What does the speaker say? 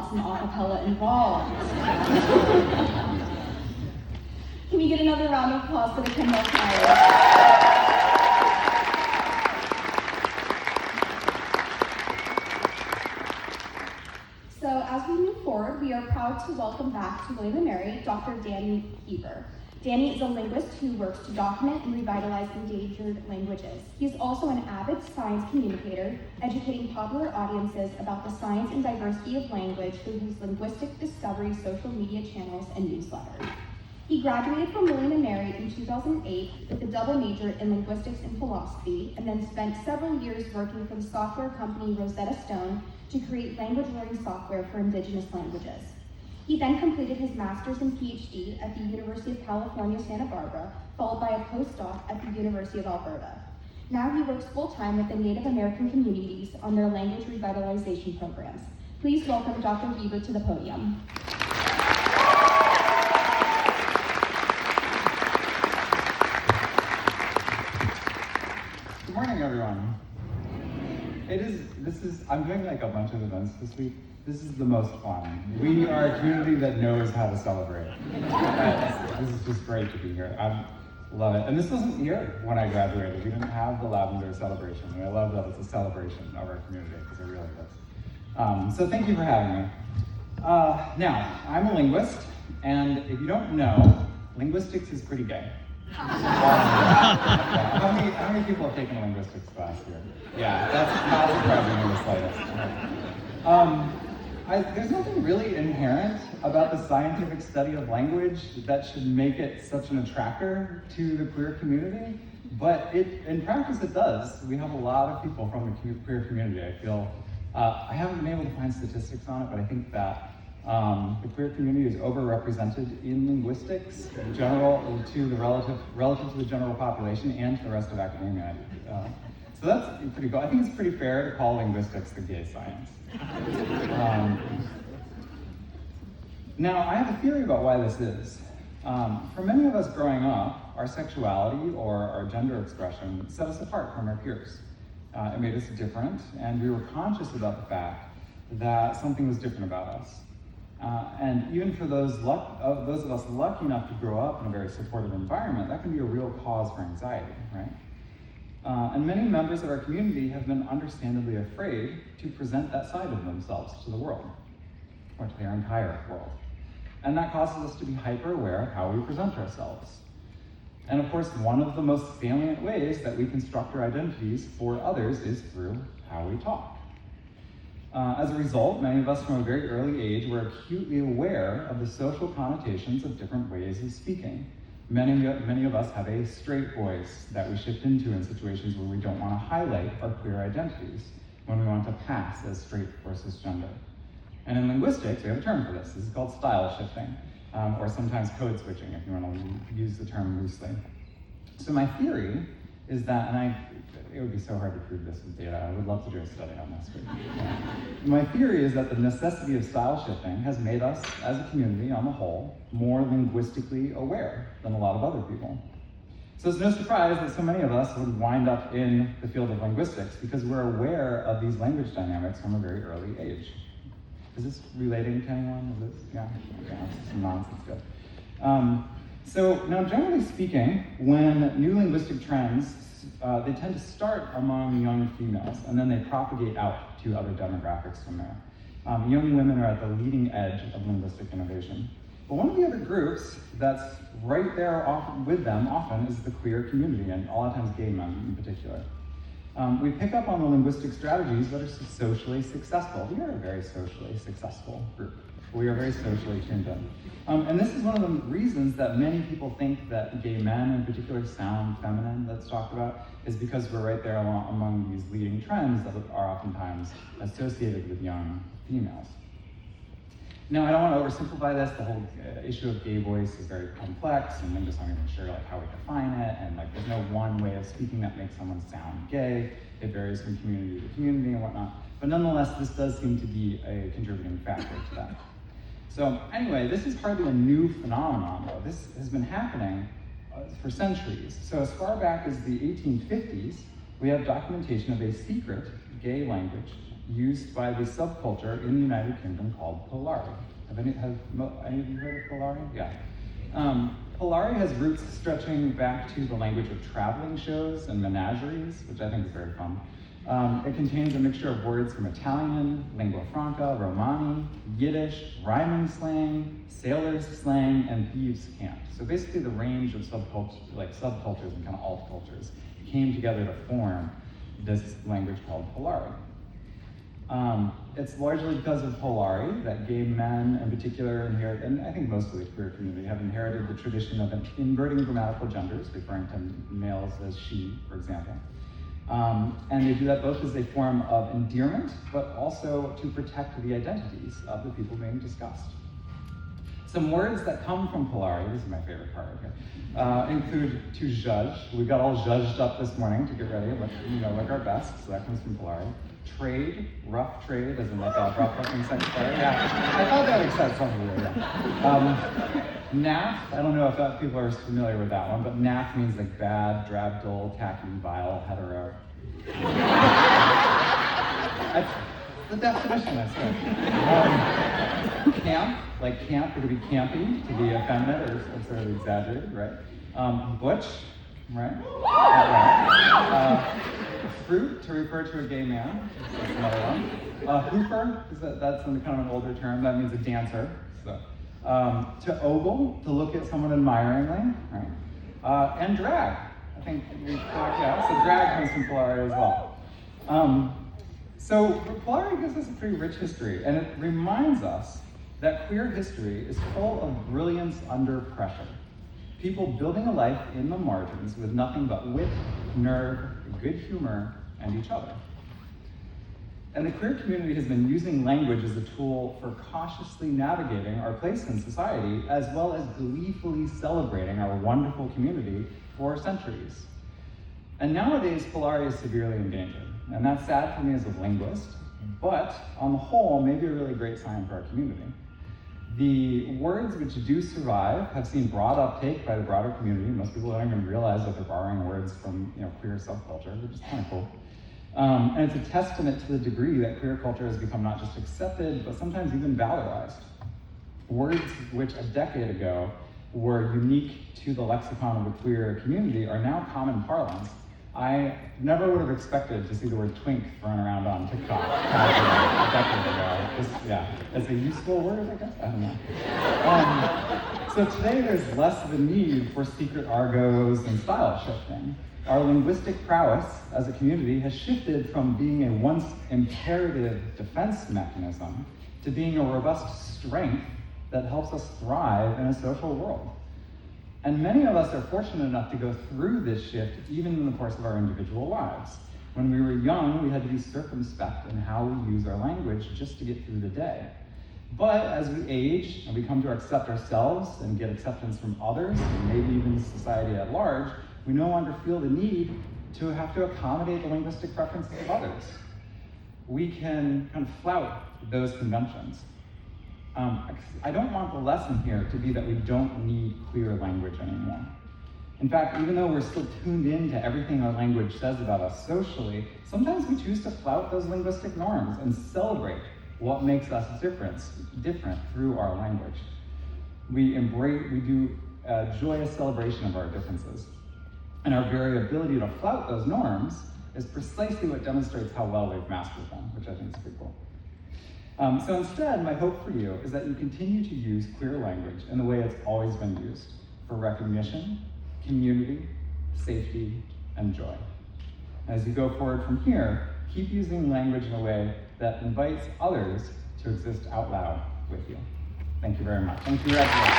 some acapella involved. Can we get another round of applause for the Kenmore Choir? So as we move forward, we are proud to welcome back to William & Mary Dr. Danny Heber. Danny is a linguist who works to document and revitalize endangered languages. He is also an avid science communicator, educating popular audiences about the science and diversity of language through his Linguistic Discovery social media channels and newsletters. He graduated from William & Mary in 2008 with a double major in linguistics and philosophy, and then spent several years working for the software company Rosetta Stone to create language learning software for indigenous languages. He then completed his master's and PhD at the University of California, Santa Barbara, followed by a postdoc at the University of Alberta. Now he works full-time with the Native American communities on their language revitalization programs. Please welcome Dr. Heber to the podium. Good morning, everyone. I'm doing like a bunch of events this week. This is the most fun. We are a community that knows how to celebrate. This is just great to be here. I love it. And this wasn't here when I graduated. We didn't have the lavender celebration. And I love that it's a celebration of our community, because it really is. So thank you for having me. Now, I'm a linguist, and if you don't know, linguistics is pretty gay. How many people have taken a linguistics class here? Yeah, that's not surprising in the slightest. There's nothing really inherent about the scientific study of language that should make it such an attractor to the queer community, but in practice it does. We have a lot of people from the queer community. I feel, I haven't been able to find statistics on it, but I think that the queer community is overrepresented in linguistics, relative to the general population and to the rest of academia. So that's pretty cool. I think it's pretty fair to call linguistics the gay science. Now, I have a theory about why this is. For many of us growing up, our sexuality or our gender expression set us apart from our peers. It made us different, and we were conscious about the fact that something was different about us. And even for those of us lucky enough to grow up in a very supportive environment, that can be a real cause for anxiety, right? And many members of our community have been understandably afraid to present that side of themselves to the world, or to their entire world. And that causes us to be hyper aware of how we present ourselves. And of course, one of the most salient ways that we construct our identities for others is through how we talk. As a result, many of us from a very early age were acutely aware of the social connotations of different ways of speaking. Many of us have a straight voice that we shift into in situations where we don't want to highlight our queer identities, when we want to pass as straight versus gender. And in linguistics, we have a term for this. This is called style shifting, or sometimes code switching, if you want to use the term loosely. So my theory is that, and it would be so hard to prove this with data. I would love to do a study on this. But my theory is that the necessity of style shifting has made us, as a community on the whole, more linguistically aware than a lot of other people. So it's no surprise that so many of us would wind up in the field of linguistics because we're aware of these language dynamics from a very early age. Is this relating to anyone? Is this, yeah, this is some nonsense, good. So now, generally speaking, when new linguistic trends, they tend to start among young females, and then they propagate out to other demographics from there. Young women are at the leading edge of linguistic innovation. But one of the other groups that's right there with them often is the queer community, and a lot of times gay men in particular. We pick up on the linguistic strategies that are socially successful. We are a very socially successful group. We are very socially tuned in. And this is one of the reasons that many people think that gay men in particular sound feminine, that's talked about, is because we're right there among these leading trends that are oftentimes associated with young females. Now, I don't want to oversimplify this. The whole issue of gay voice is very complex, and I'm just not even sure how we define it, and there's no one way of speaking that makes someone sound gay. It varies from community to community and whatnot. But nonetheless, this does seem to be a contributing factor to that. So anyway, this is hardly a new phenomenon, though. This has been happening for centuries. So as far back as the 1850s, we have documentation of a secret gay language used by the subculture in the United Kingdom called Polari. Have any of you heard of Polari? Yeah. Polari has roots stretching back to the language of traveling shows and menageries, which I think is very fun. It contains a mixture of words from Italian, lingua franca, Romani, Yiddish, rhyming slang, sailors slang, and thieves' cant. So basically the range of subcultures and kind of alt cultures came together to form this language called Polari. It's largely because of Polari that gay men in particular inherit, and I think most of the queer community have inherited the tradition of inverting grammatical genders, referring to males as she, for example. And they do that both as a form of endearment, but also to protect the identities of the people being discussed. Some words that come from Polari, this is my favorite part, okay, include to judge. We got all judged up this morning to get ready, like our best, so that comes from Polari. Trade, rough trade, as in like a rough looking secretary. Yeah, I thought that would accept something there, yeah. Naff, I don't know if people are familiar with that one, but naff means like bad, drab, dull, tacky, vile, hetero. That's the definition, I suppose. Camp, like camp, it could be campy, to be effeminate or absurdly exaggerated, right? Butch, right? Fruit, to refer to a gay man, that's another one. Hooper, that's kind of an older term, that means a dancer. So. To ogle, to look at someone admiringly, right? And drag. I think we talked, yeah, so drag comes from Polari as well. So Polari gives us a pretty rich history, and it reminds us that queer history is full of brilliance under pressure. People building a life in the margins with nothing but wit, nerve, good humor, and each other. And the queer community has been using language as a tool for cautiously navigating our place in society, as well as gleefully celebrating our wonderful community for centuries. And nowadays, Polari is severely endangered. And that's sad for me as a linguist, but on the whole, maybe a really great sign for our community. The words which do survive have seen broad uptake by the broader community. Most people don't even realize that they're borrowing words from queer subculture, which is kind of cool. And it's a testament to the degree that queer culture has become not just accepted, but sometimes even valorized. Words which a decade ago were unique to the lexicon of the queer community are now common parlance. I never would have expected to see the word twink thrown around on TikTok a decade ago. It's a useful word, I guess? I don't know. So today there's less of a need for secret argos and style shifting. Our linguistic prowess as a community has shifted from being a once imperative defense mechanism to being a robust strength that helps us thrive in a social world. And many of us are fortunate enough to go through this shift even in the course of our individual lives. When we were young, we had to be circumspect in how we use our language just to get through the day. But as we age and we come to accept ourselves and get acceptance from others, and maybe even society at large, we no longer feel the need to have to accommodate the linguistic preferences of others. We can kind of flout those conventions. I don't want the lesson here to be that we don't need queer language anymore. In fact, even though we're still tuned in to everything our language says about us socially, sometimes we choose to flout those linguistic norms and celebrate what makes us different through our language. We do a joyous celebration of our differences. And our very ability to flout those norms is precisely what demonstrates how well we've mastered them, which I think is pretty cool. So instead, my hope for you is that you continue to use queer language in the way it's always been used, for recognition, community, safety, and joy. As you go forward from here, keep using language in a way that invites others to exist out loud with you. Thank you very much, and congratulations.